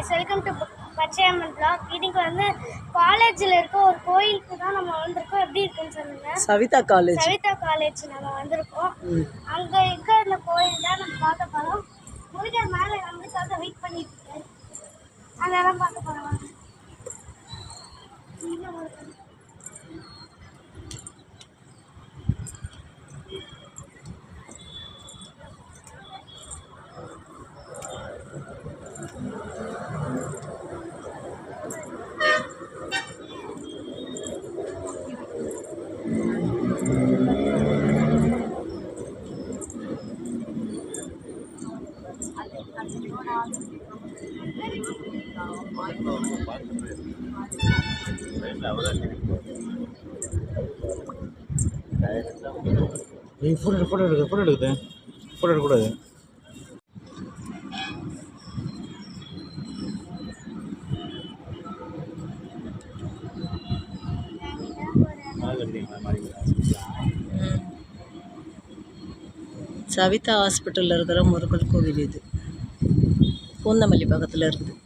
Guys, welcome to Pachaiyamman vlog. இன்னைக்கு வந்து காலேஜில் இருக்க ஒரு கோயிலுக்கு தான் நம்ம வந்திருக்கோம். எப்படி இருக்குன்னு சொல்லுங்க. சவிதா காலேஜ் நம்ம வந்திருக்கோம். அங்கே இருக்க இந்த கோயில் தான் நம்ம பார்க்க போகிறோம். முருகர் மேலே நம்மளுக்காக வெயிட் பண்ணிட்டு இருக்காரு. அதெல்லாம் பார்க்க போகிறோம். ஃபோட்டோ எடுக்கக்கூடாது. சவிதா ஹாஸ்பிட்டலில் இருக்கிற முருகன் கோவில் இது. பூந்தமல்லி பக்கத்தில் இருக்குது.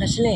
தர்ஷினி